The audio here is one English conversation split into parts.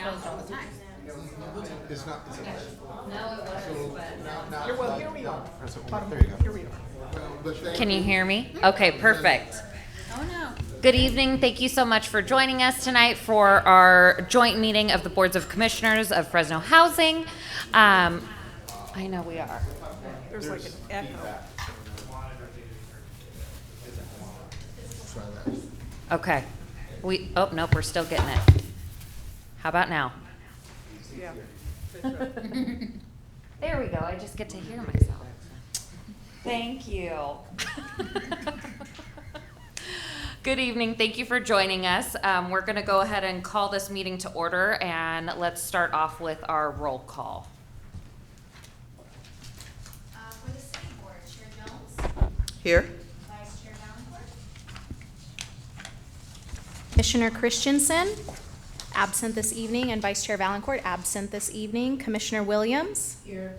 closed all the time. It's not. No, it was, but. Here, well, here we are. There you go. Here we are. Can you hear me? Okay, perfect. Oh, no. Good evening. Thank you so much for joining us tonight for our joint meeting of the Boards of Commissioners of Fresno Housing. I know we are. There's like an echo. Try that. Okay. Oh, nope, we're still getting it. How about now? Yeah. There we go. I just get to hear myself. Thank you. Good evening. Thank you for joining us. We're going to go ahead and call this meeting to order, and let's start off with our roll call. For the city board, Chair Jones, Here. Vice Chair Valencourt. Commissioner Christensen, absent this evening, and Vice Chair Valencourt, absent this evening. Commissioner Williams. Here.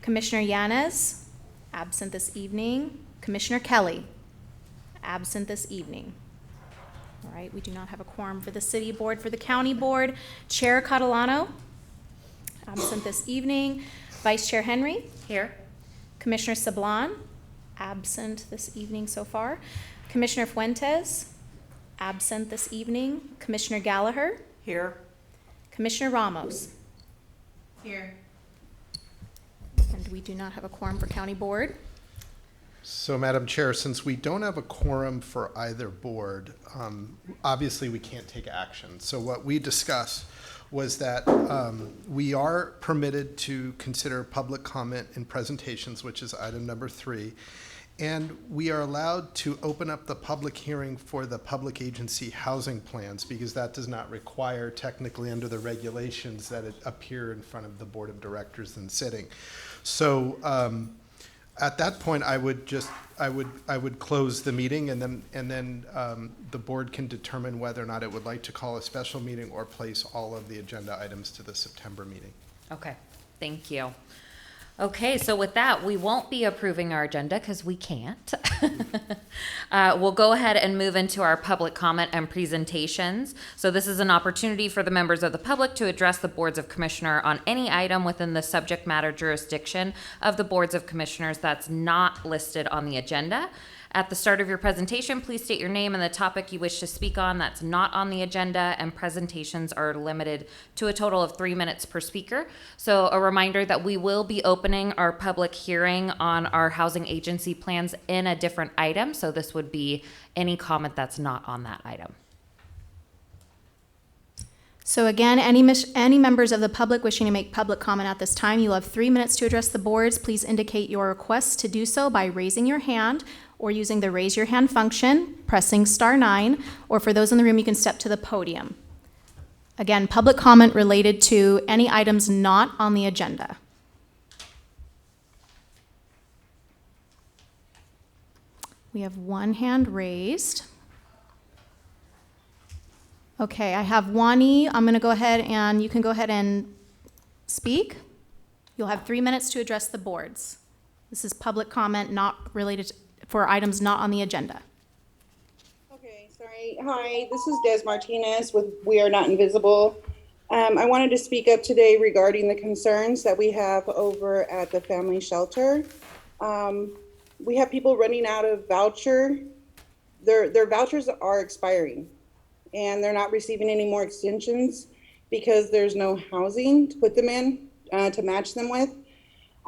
Commissioner Yanez, absent this evening. Commissioner Kelly, absent this evening. All right, we do not have a quorum for the city board. For the county board, Chair Catalano, absent this evening. Vice Chair Henry. Here. Commissioner Sablan, absent this evening so far. Commissioner Fuentes, absent this evening. Commissioner Gallagher. Here. Commissioner Ramos. Here. And we do not have a quorum for county board. So, Madam Chair, since we don't have a quorum for either board, obviously we can't take action. So what we discussed was that we are permitted to consider public comment in presentations, which is item number 3. And we are allowed to open up the public hearing for the public agency housing plans because that does not require technically under the regulations that it appear in front of the board of directors and sitting. So at that point, I would close the meeting and then the board can determine whether or not it would like to call a special meeting or place all of the agenda items to the September meeting. Okay, thank you. Okay, so with that, we won't be approving our agenda because we can't. We'll go ahead and move into our public comment and presentations. So this is an opportunity for the members of the public to address the boards of commissioner on any item within the subject matter jurisdiction of the boards of commissioners that's not listed on the agenda. At the start of your presentation, please state your name and the topic you wish to speak on that's not on the agenda, and presentations are limited to a total of 3 minutes per speaker. So a reminder that we will be opening our public hearing on our housing agency plans in a different item. So this would be any comment that's not on that item. So again, any members of the public wishing to make public comment at this time, you'll have 3 minutes to address the boards. Please indicate your request to do so by raising your hand or using the raise your hand function, pressing *9, or for those in the room, you can step to the podium. Again, public comment related to any items not on the agenda. We have one hand raised. Okay, I have Wani. I'm going to go ahead and you can go ahead and speak. You'll have 3 minutes to address the boards. This is public comment not related for items not on the agenda. Okay, sorry. Hi, this is Des Martinez with We Are Not Invisible. I wanted to speak up today regarding the concerns that we have over at the family shelter. We have people running out of voucher. Their vouchers are expiring and they're not receiving any more extensions because there's no housing to put them in to match them with.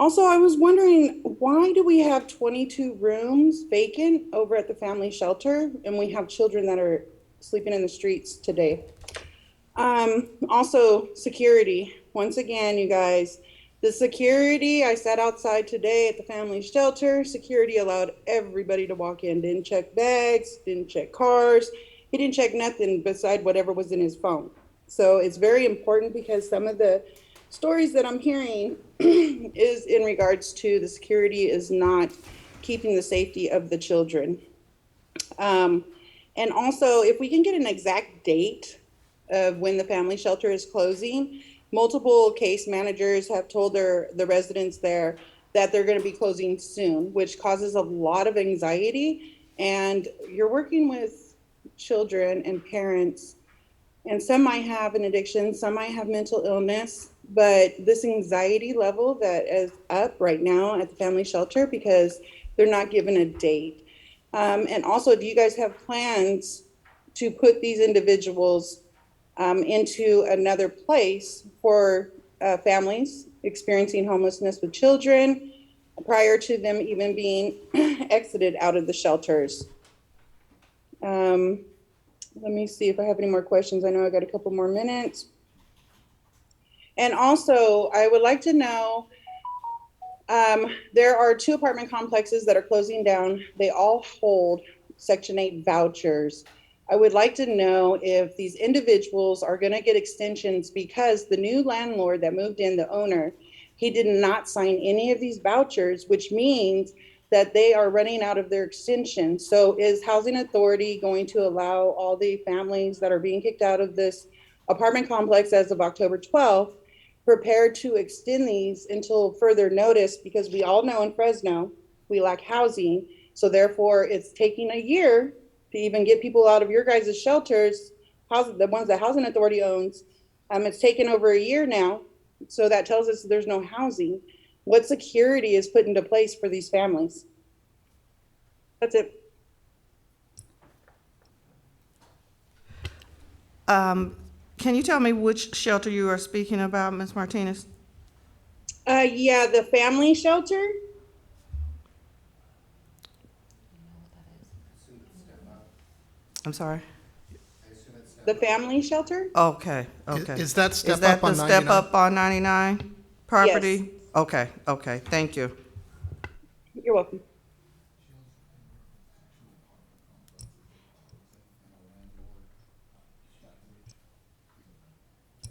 Also, I was wondering, why do we have 22 rooms vacant over at the family shelter and we have children that are sleeping in the streets today? Also, security. Once again, you guys, the security, I sat outside today at the family shelter. Security allowed everybody to walk in, didn't check bags, didn't check cars. He didn't check nothing beside whatever was in his phone. So it's very important because some of the stories that I'm hearing is in regards to the security is not keeping the safety of the children. And also, if we can get an exact date of when the family shelter is closing, multiple case managers have told the residents there that they're going to be closing soon, which causes a lot of anxiety. And you're working with children and parents And some might have an addiction, some might have mental illness, but this anxiety level that is up right now at the family shelter because they're not given a date. And also, do you guys have plans to put these individuals into another place for families experiencing homelessness with children prior to them even being exited out of the shelters? Let me see if I have any more questions. I know I got a couple more minutes. And also, I would like to know, there are 2 apartment complexes that are closing down. They all hold Section 8 vouchers. I would like to know if these individuals are going to get extensions because the new landlord that moved in, the owner, he did not sign any of these vouchers, which means that they are running out of their extension. So is Housing Authority going to allow all the families that are being kicked out of this apartment complex as of October 12th prepared to extend these until further notice? Because we all know in Fresno, we lack housing. So therefore it's taking a year to even get people out of your guys' shelters, the ones that Housing Authority owns. It's taken over a year now. So that tells us there's no housing. What security is put into place for these families? That's it. Can you tell me which shelter you are speaking about, Ms. Martinez? Yeah, the family shelter. I'm sorry? The family shelter? Okay, okay. Is that step Is that up on the step 99? up on 99 property? Okay, okay, thank you. You're welcome.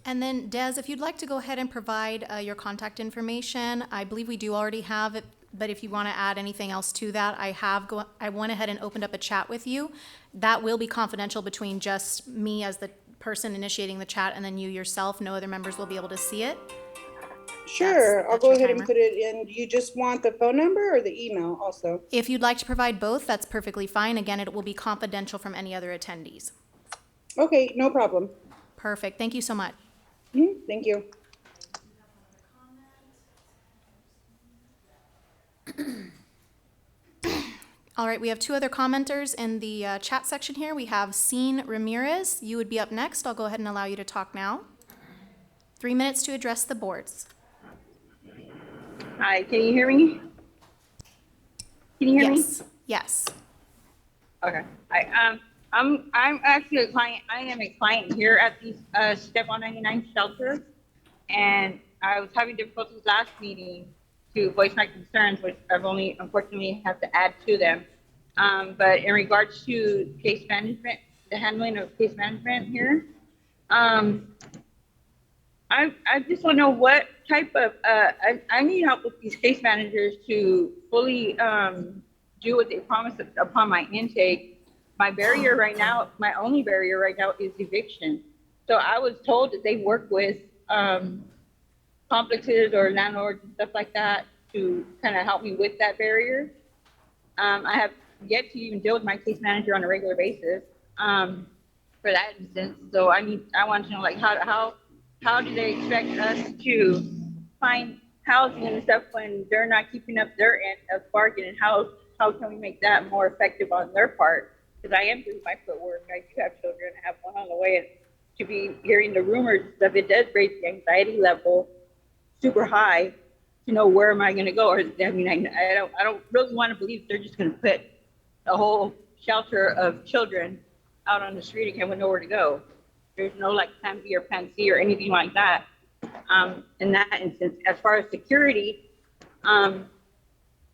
And then Des, if you'd like to go ahead and provide your contact information, I believe we do already have it, but if you want to add anything else to that, I went ahead and opened up a chat with you. That will be confidential between just me as the person initiating the chat and then you yourself. No other members will be able to see it. Sure, I'll that's go your ahead and timer. put it in. Do you just want the phone number or the email also? If you'd like to provide both, that's perfectly fine. Again, it will be confidential from any other attendees. Okay, no problem. Perfect. Thank you so much. Thank you. All right, we have 2 other commenters in the chat section here. We have Scene Ramirez. You would be up next. I'll go ahead and allow you to talk now. 3 minutes to address the boards. Hi, can you hear me? Can you hear me? Yes. Yes. Okay. I'm actually a client. I am a client here at the Step on 99 shelter, and I was having difficulties last meeting to voice my concerns, which I've only unfortunately have to add to them. But in regards to case management, the handling of case management here, I just want to know what type of, I need help with these case managers to fully do what they promised upon my intake. My barrier right now, my only barrier right now is eviction. So I was told that they work with complexes or landlords and stuff like that to kind of help me with that barrier. I have yet to even deal with my case manager on a regular basis for that instance. So I want to know, like, how do they expect us to find housing and stuff when they're not keeping up their end of bargain? And how can we make that more effective on their part? Because I am doing my footwork. I do have children. I have one on the way. And to be hearing the rumors and stuff, it does raise the anxiety level super high to know where am I going to go? Or I mean, I don't really want to believe they're just going to put a whole shelter of children out on the street again with nowhere to go. There's no like plan B or plan C or anything like that. In that instance, as far as security,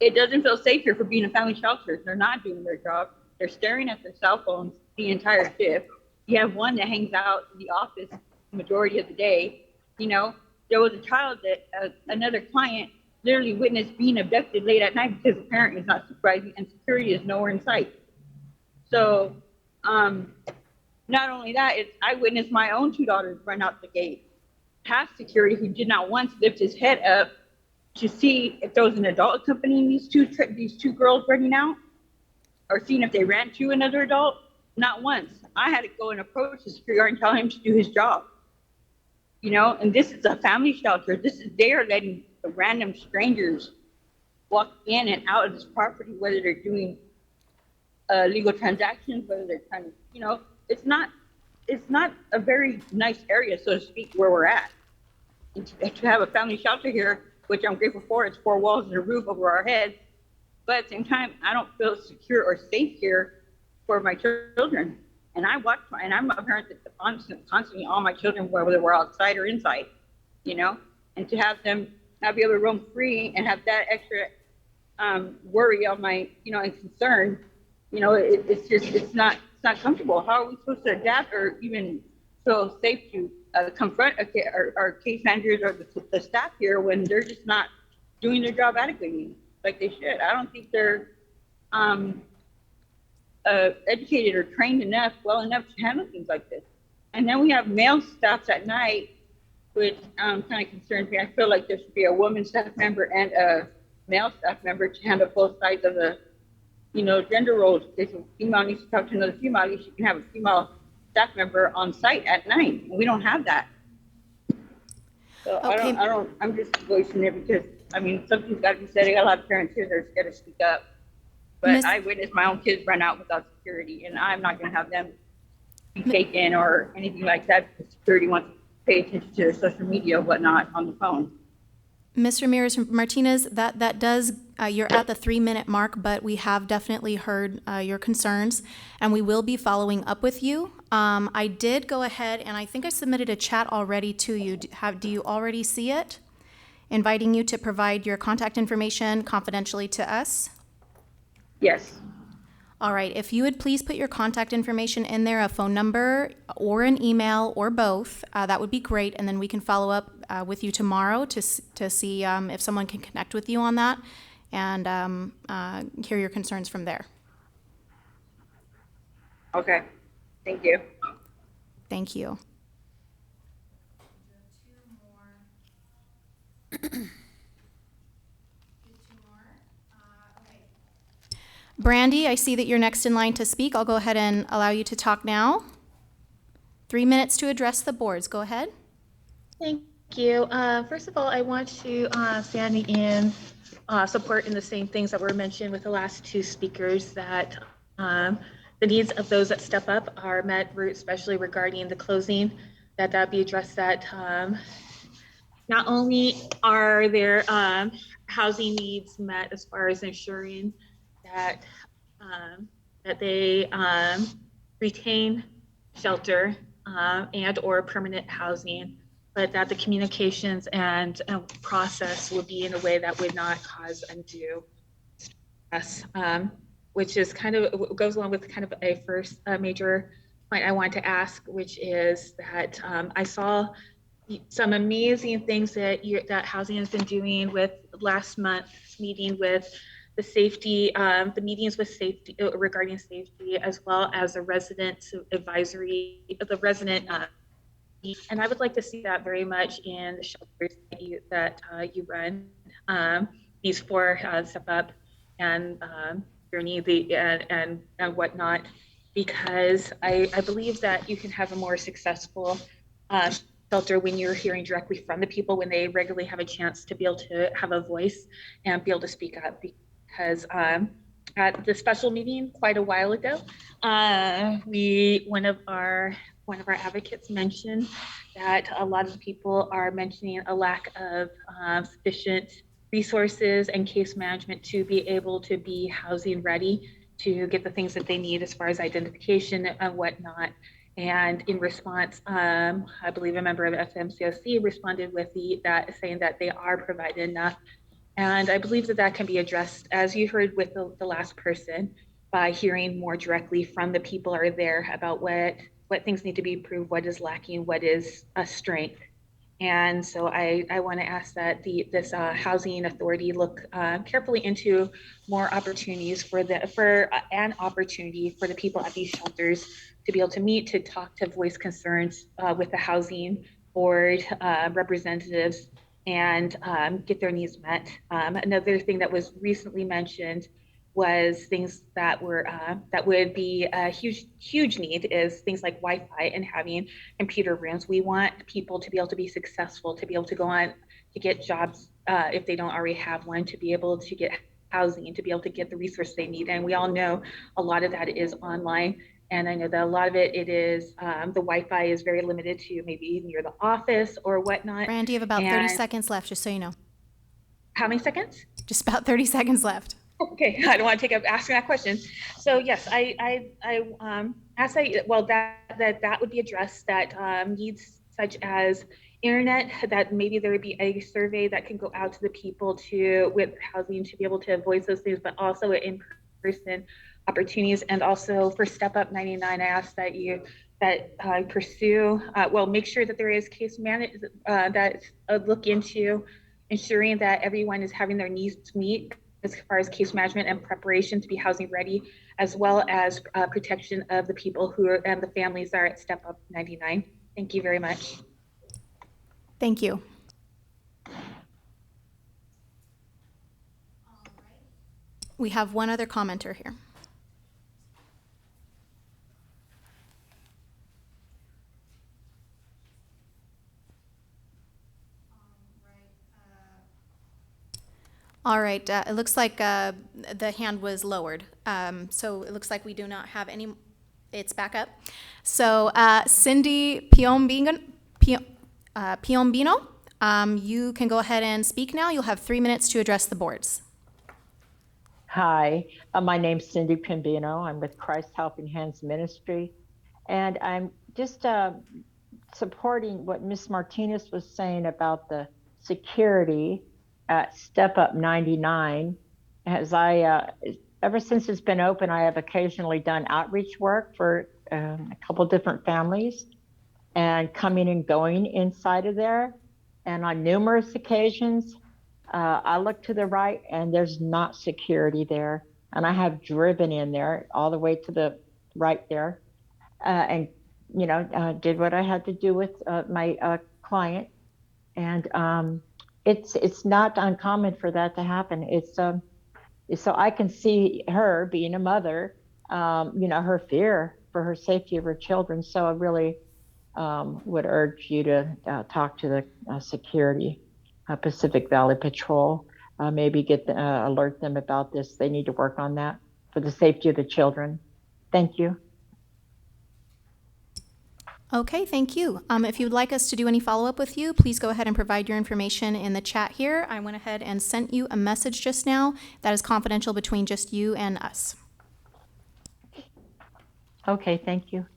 it doesn't feel safe here for being a family shelter. They're not doing their job. They're staring at their cell phones the entire shift. You have one that hangs out in the office the majority of the day. You know, there was a child that another client literally witnessed being abducted late at night because the parent is not supervising and security is nowhere in sight. So, not only that, I witnessed my own 2 daughters run out the gate past security who did not once lift his head up to see if there was an adult accompanying these two girls running out or seeing if they ran to another adult. not once. I had to go and approach the security guard and tell him to do his job. You know, and this is a family shelter. They are letting random strangers walk in and out of this property, whether they're doing legal transactions, whether they're trying to, you know, it's not a very nice area, so to speak, where we're at. And to have a family shelter here, which I'm grateful for, it's 4 walls and a roof over our heads. But at the same time, I don't feel secure or safe here for my children. And I'm a parent that constantly all my children, whether we're outside or inside, you know, and to have them not be able to roam free and have that extra worry of my, you know, and concern, you know, it's not comfortable. How are we supposed to adapt or even feel safe to confront our case managers or the staff here when they're just not doing their job adequately like they should? I don't think they're educated or trained well enough to handle things like this. And then we have male staffs at night, which kind of concerns me. I feel like there should be a woman staff member and a male staff member to handle both sides of the, you know, gender roles. If a female needs to talk to another female, she can have a female staff member on site at night. And we don't have that. So Okay. I'm just voicing it because, I mean, something's got to be said. I got a lot of parents here that are scared to speak up. But I witnessed my own kids run out without security, and I'm not going to have them be taken or anything like that because security wants to pay attention to their social media or whatnot on the phone. Ms. Ramirez Martinez, that does, you're at the 3-minute mark, but we have definitely heard your concerns, and we will be following up with you. I did go ahead, and I think I submitted a chat already to you. Do you already see it? Inviting you to provide your contact information confidentially to us. Yes. All right, if you would please put your contact information in there, a phone number or an email or both, that would be great. And then we can follow up with you tomorrow to see if someone can connect with you on that and hear your concerns from there. Okay. Thank you. Thank you. Brandy, I see that you're next in line to speak. I'll go ahead and allow you to talk now. 3 minutes to address the boards. Go ahead. Thank you. First of all, I want to stand in support in the same things that were mentioned with the last 2 speakers, that the needs of those that step up are met, especially regarding the closing, that be addressed, that not only are their housing needs met as far as ensuring that that they retain shelter and or permanent housing, but that the communications and process would be in a way that would not cause undue stress, which is kind of goes along with kind of a first major point I want to ask, which is that I saw some amazing things that that housing has been doing with last month's meeting with the safety, the meetings with safety regarding safety, as well as the resident advisory, the resident, and I would like to see that very much in the shelters that you run. These 4 step up and journey and whatnot, because I believe that you can have a more successful shelter when you're hearing directly from the people, when they regularly have a chance to be able to have a voice and be able to speak up. Because at the special meeting quite a while ago, one of our advocates mentioned that a lot of people are mentioning a lack of sufficient resources and case management to be able to be housing ready to get the things that they need as far as identification and whatnot. And in response, I believe a member of FMCOC responded with that saying that they are provided enough. And I believe that can be addressed, as you heard with the last person, by hearing more directly from the people are there about what things need to be improved, what is lacking, what is a strength. And so I want to ask that this housing authority look carefully into more opportunities for an opportunity for the people at these shelters to be able to meet, to talk, to voice concerns with the housing board representatives, and get their needs met. Another thing that was recently mentioned was things that were that would be a huge need is things like Wi-Fi and having computer rooms. We want people to be able to be successful, to be able to go on to get jobs if they don't already have one, to be able to get housing, to be able to get the resources they need. And we all know a lot of that is online. And I know that a lot of it is the Wi-Fi is very limited to maybe near the office or whatnot. Brandy, you have about 30 And seconds left, just so you know. how many seconds? Just about 30 seconds left. Okay, I don't want to take up asking that question. So yes, asked that would be addressed, that needs such as internet, that maybe there would be a survey that can go out to the people with housing to be able to voice those things, but also in-person opportunities. And also for Step Up 99, I asked that you pursue, make sure that there is case management, that look into ensuring that everyone is having their needs meet as far as case management and preparation to be housing ready, as well as protection of the people and the families that are at Step Up 99. Thank you very much. Thank you. We have one other commenter here. All right, it looks like the hand was lowered. So it looks like we do not have any, it's back up. So Cindy Piombino, you can go ahead and speak now. You'll have 3 minutes to address the boards. Hi, my name's Cindy Piombino. I'm with Christ Helping Hands Ministry. And I'm just supporting what Ms. Martinez was saying about the security at Step Up 99. As ever since it's been open, I have occasionally done outreach work for a couple different families and coming and going inside of there. And on numerous occasions, I look to the right and there's not security there. And I have driven in there all the way to the right there and, did what I had to do with my client. And it's not uncommon for that to happen. It's so I can see her being a mother, her fear for her safety of her children. So I really would urge you to talk to the security, Pacific Valley Patrol, maybe alert them about this. They need to work on that for the safety of the children. Thank you. Okay, thank you. If you would like us to do any follow-up with you, please go ahead and provide your information in the chat here. I went ahead and sent you a message just now that is confidential between just you and us. Okay, thank you.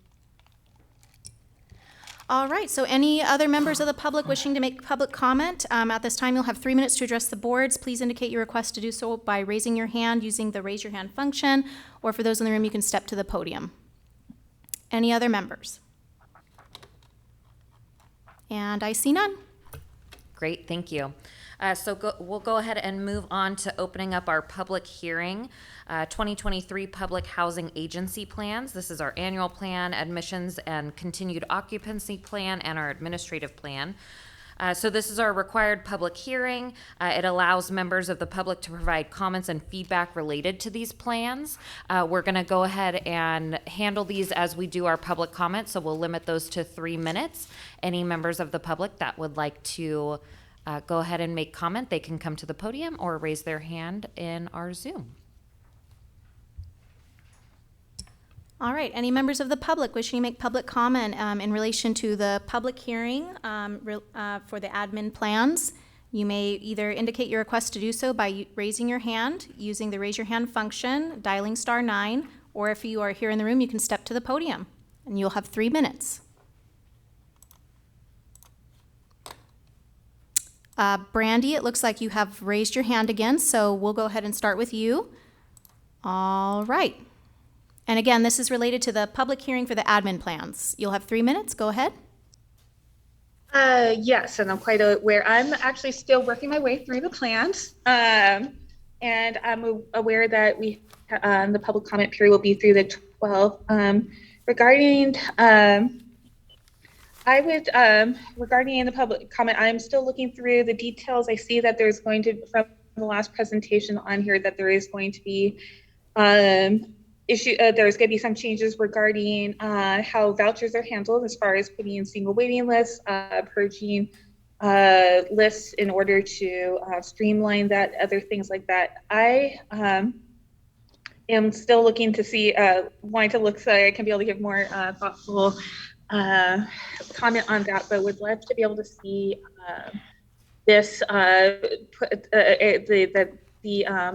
All right, so any other members of the public wishing to make public comment? At this time, you'll have 3 minutes to address the boards. Please indicate your request to do so by raising your hand using the raise your hand function, or for those in the room, you can step to the podium. Any other members? And I see none. Great, thank you. We'll go ahead and move on to opening up our public hearing, 2023 Public Housing Agency Plans. This is our annual plan, admissions and continued occupancy plan, and our administrative plan. So this is our required public hearing. It allows members of the public to provide comments and feedback related to these plans. We're going to go ahead and handle these as we do our public comments, so we'll limit those to 3 minutes. Any members of the public that would like to go ahead and make comment, they can come to the podium or raise their hand in our Zoom. All right, any members of the public wishing to make public comment in relation to the public hearing for the admin plans? You may either indicate your request to do so by raising your hand, using the raise your hand function, dialing *9, or if you are here in the room, you can step to the podium, and you'll have 3 minutes. Brandy, it looks like you have raised your hand again, so we'll go ahead and start with you. All right. And again, this is related to the public hearing for the admin plans. You'll have 3 minutes. Go ahead. Yes, and I'm quite aware. I'm actually still working my way through the plans. And I'm aware that the public comment period will be through the 12th. Regarding the public comment, I'm still looking through the details. I see that there's going to, from the last presentation on here, that there is going to be There's going to be some changes regarding how vouchers are handled as far as putting in single waiting lists, purging lists in order to streamline that, other things like that. I am still looking to see, wanting to look so I can be able to give more thoughtful comment on that, but would love to be able to see this the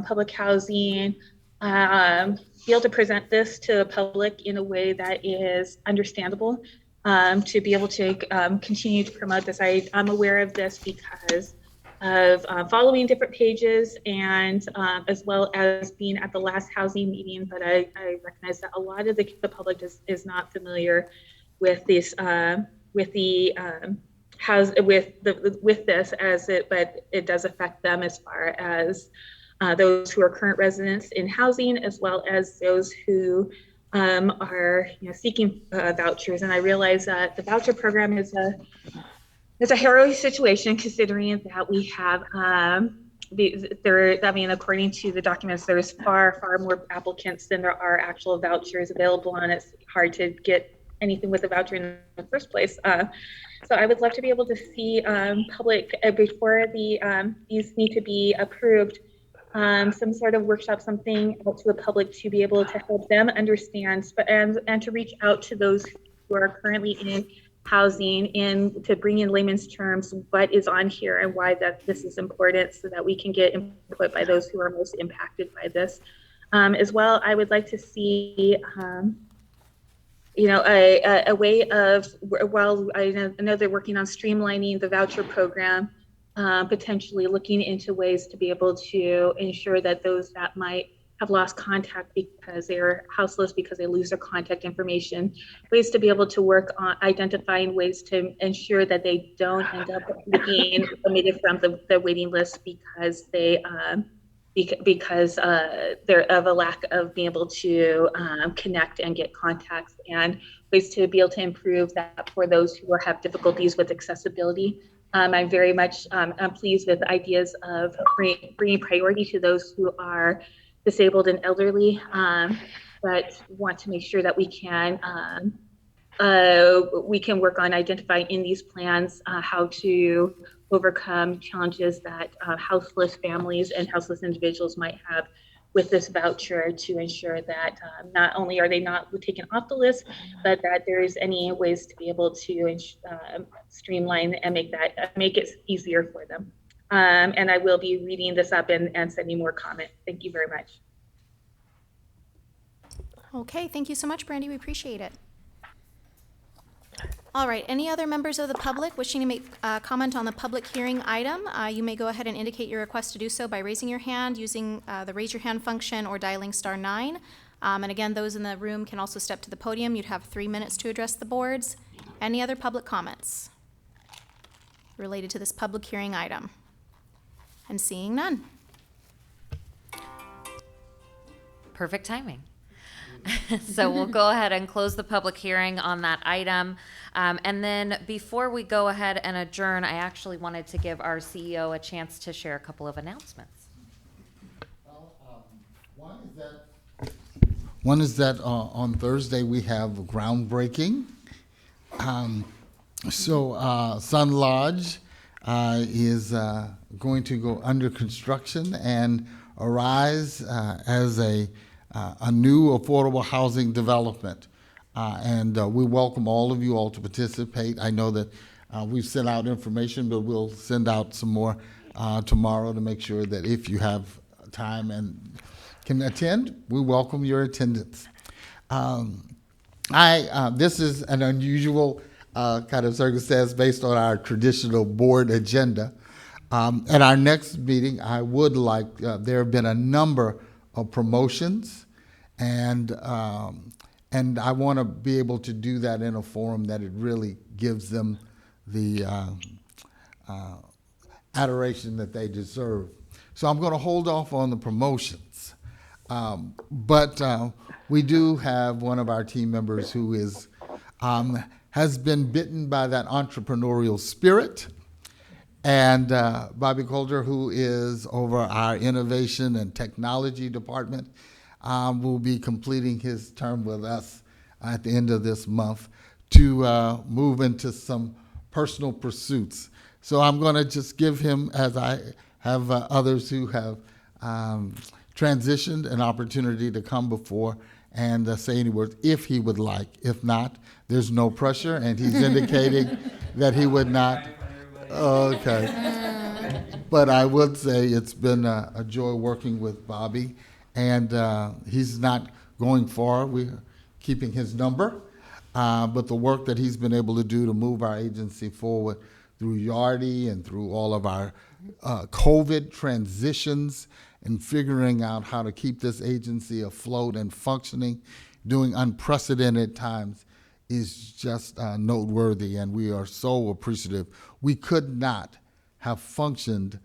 public housing be able to present this to the public in a way that is understandable, to be able to continue to promote this. I'm aware of this because of following different pages and as well as being at the last housing meeting, but I recognize that a lot of the public is not familiar with this with the with this as it, but it does affect them as far as those who are current residents in housing, as well as those who are seeking vouchers. And I realize that the voucher program is a harrowing situation, considering that we have according to the documents, there's far more applicants than there are actual vouchers available, and it's hard to get anything with a voucher in the first place. So I would love to be able to see public before these need to be approved, some sort of workshop, something out to the public to be able to help them understand, and to reach out to those who are currently in housing, and to bring in layman's terms what is on here and why that this is important, so that we can get input by those who are most impacted by this. As well, I would like to see a way of, while I know they're working on streamlining the voucher program, potentially looking into ways to be able to ensure that those that might have lost contact because they're houseless, because they lose their contact information, ways to be able to work on identifying ways to ensure that they don't end up being omitted from the waiting list because they because they're of a lack of being able to connect and get contacts, and ways to be able to improve that for those who have difficulties with accessibility. I'm very much I'm pleased with ideas of bringing priority to those who are disabled and elderly, but want to make sure that we can work on identifying in these plans how to overcome challenges that houseless families and houseless individuals might have with this voucher, to ensure that not only are they not taken off the list, but that there's any ways to be able to streamline and make it easier for them. And I will be reading this up and sending more comment. Thank you very much. Okay, thank you so much, Brandy. We appreciate it. All right, any other members of the public wishing to make comment on the public hearing item? You may go ahead and indicate your request to do so by raising your hand, using the raise your hand function, or dialing *9. And again, those in the room can also step to the podium. You'd have 3 minutes to address the boards. Any other public comments related to this public hearing item? And seeing none. Perfect timing. So we'll go ahead and close the public hearing on that item. And then before we go ahead and adjourn, I actually wanted to give our CEO a chance to share a couple of announcements. Well, one is that on Thursday we have groundbreaking. Sun Lodge is going to go under construction and arise as a new affordable housing development. And we welcome all of you all to participate. I know that we've sent out information, but we'll send out some more tomorrow to make sure that if you have time and can attend, we welcome your attendance. This is an unusual kind of circumstance based on our traditional board agenda. At our next meeting, I would like, there have been a number of promotions, and I want to be able to do that in a forum that it really gives them the adoration that they deserve. So I'm going to hold off on the promotions. But we do have one of our team members who is has been bitten by that entrepreneurial spirit. And Bobby Coulter, who is over our innovation and technology department, will be completing his term with us at the end of this month to move into some personal pursuits. So I'm going to just give him, as I have others who have transitioned, an opportunity to come before and say any words if he would like. If not, there's no pressure, and he's indicating that he would not. Okay. But I would say it's been a joy working with Bobby, and he's not going far. We're keeping his number, but the work that he's been able to do to move our agency forward through Yardy and through all of our COVID transitions and figuring out how to keep this agency afloat and functioning during unprecedented times is just noteworthy, and we are so appreciative. We could not have functioned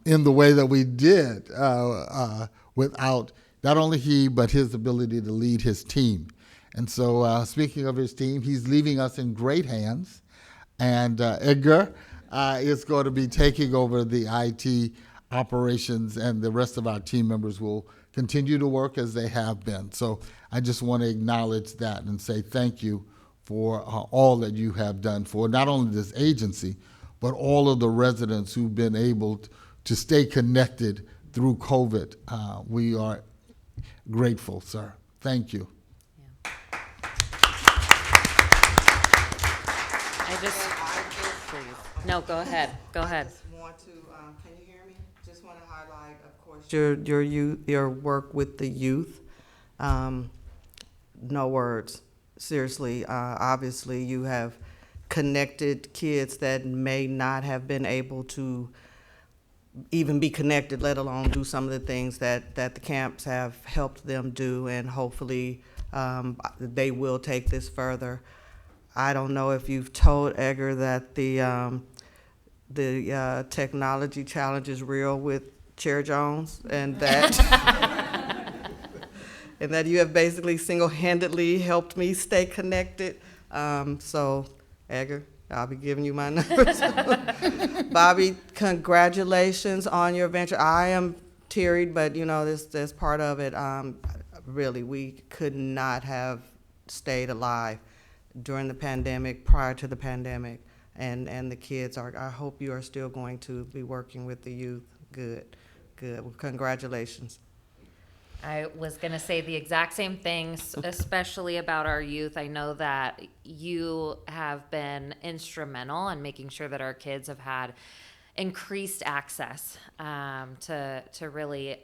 in the way that we did without not only he, but his ability to lead his team. And so speaking of his team, he's leaving us in great hands. And Edgar is going to be taking over the IT operations, and the rest of our team members will continue to work as they have been. So I just want to acknowledge that and say thank you for all that you have done for not only this agency, but all of the residents who've been able to stay connected through COVID. We are grateful, sir. Thank you. Please. No, go ahead. Go ahead. I just want to, can you hear me? Just want to highlight, of course, your work with the youth. No words, seriously. Obviously, you have connected kids that may not have been able to even be connected, let alone do some of the things that the camps have helped them do, and hopefully they will take this further. I don't know if you've told Edgar that the technology challenge is real with Chair Jones, and that and that you have basically single-handedly helped me stay connected. So, Edgar, I'll be giving you my numbers. Bobby, congratulations on your venture. I am teary, but you know, this part of it. Really, we could not have stayed alive during the pandemic, prior to the pandemic, and the kids are. I hope you are still going to be working with the youth. Good. Well, congratulations. I was going to say the exact same thing, especially about our youth. I know that you have been instrumental in making sure that our kids have had increased access to really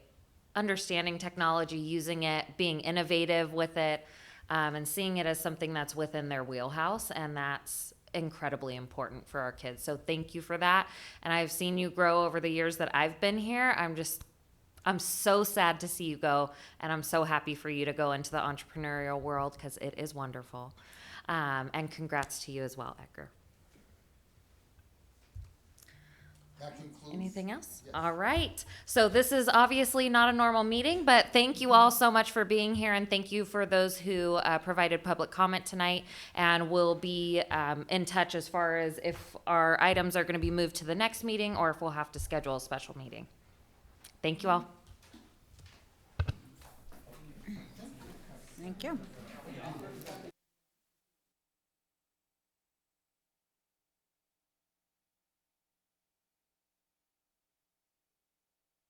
understanding technology, using it, being innovative with it, and seeing it as something that's within their wheelhouse. And that's incredibly important for our kids. So thank you for that. And I've seen you grow over the years that I've been here. I'm so sad to see you go, and I'm so happy for you to go into the entrepreneurial world, because it is wonderful. And congrats to you as well, Edgar. That concludes. Anything else? Yes. All right. So this is obviously not a normal meeting, but thank you all so much for being here, and thank you for those who provided public comment tonight. And we'll be in touch as far as if our items are going to be moved to the next meeting or if we'll have to schedule a special meeting. Thank you all. Thank you.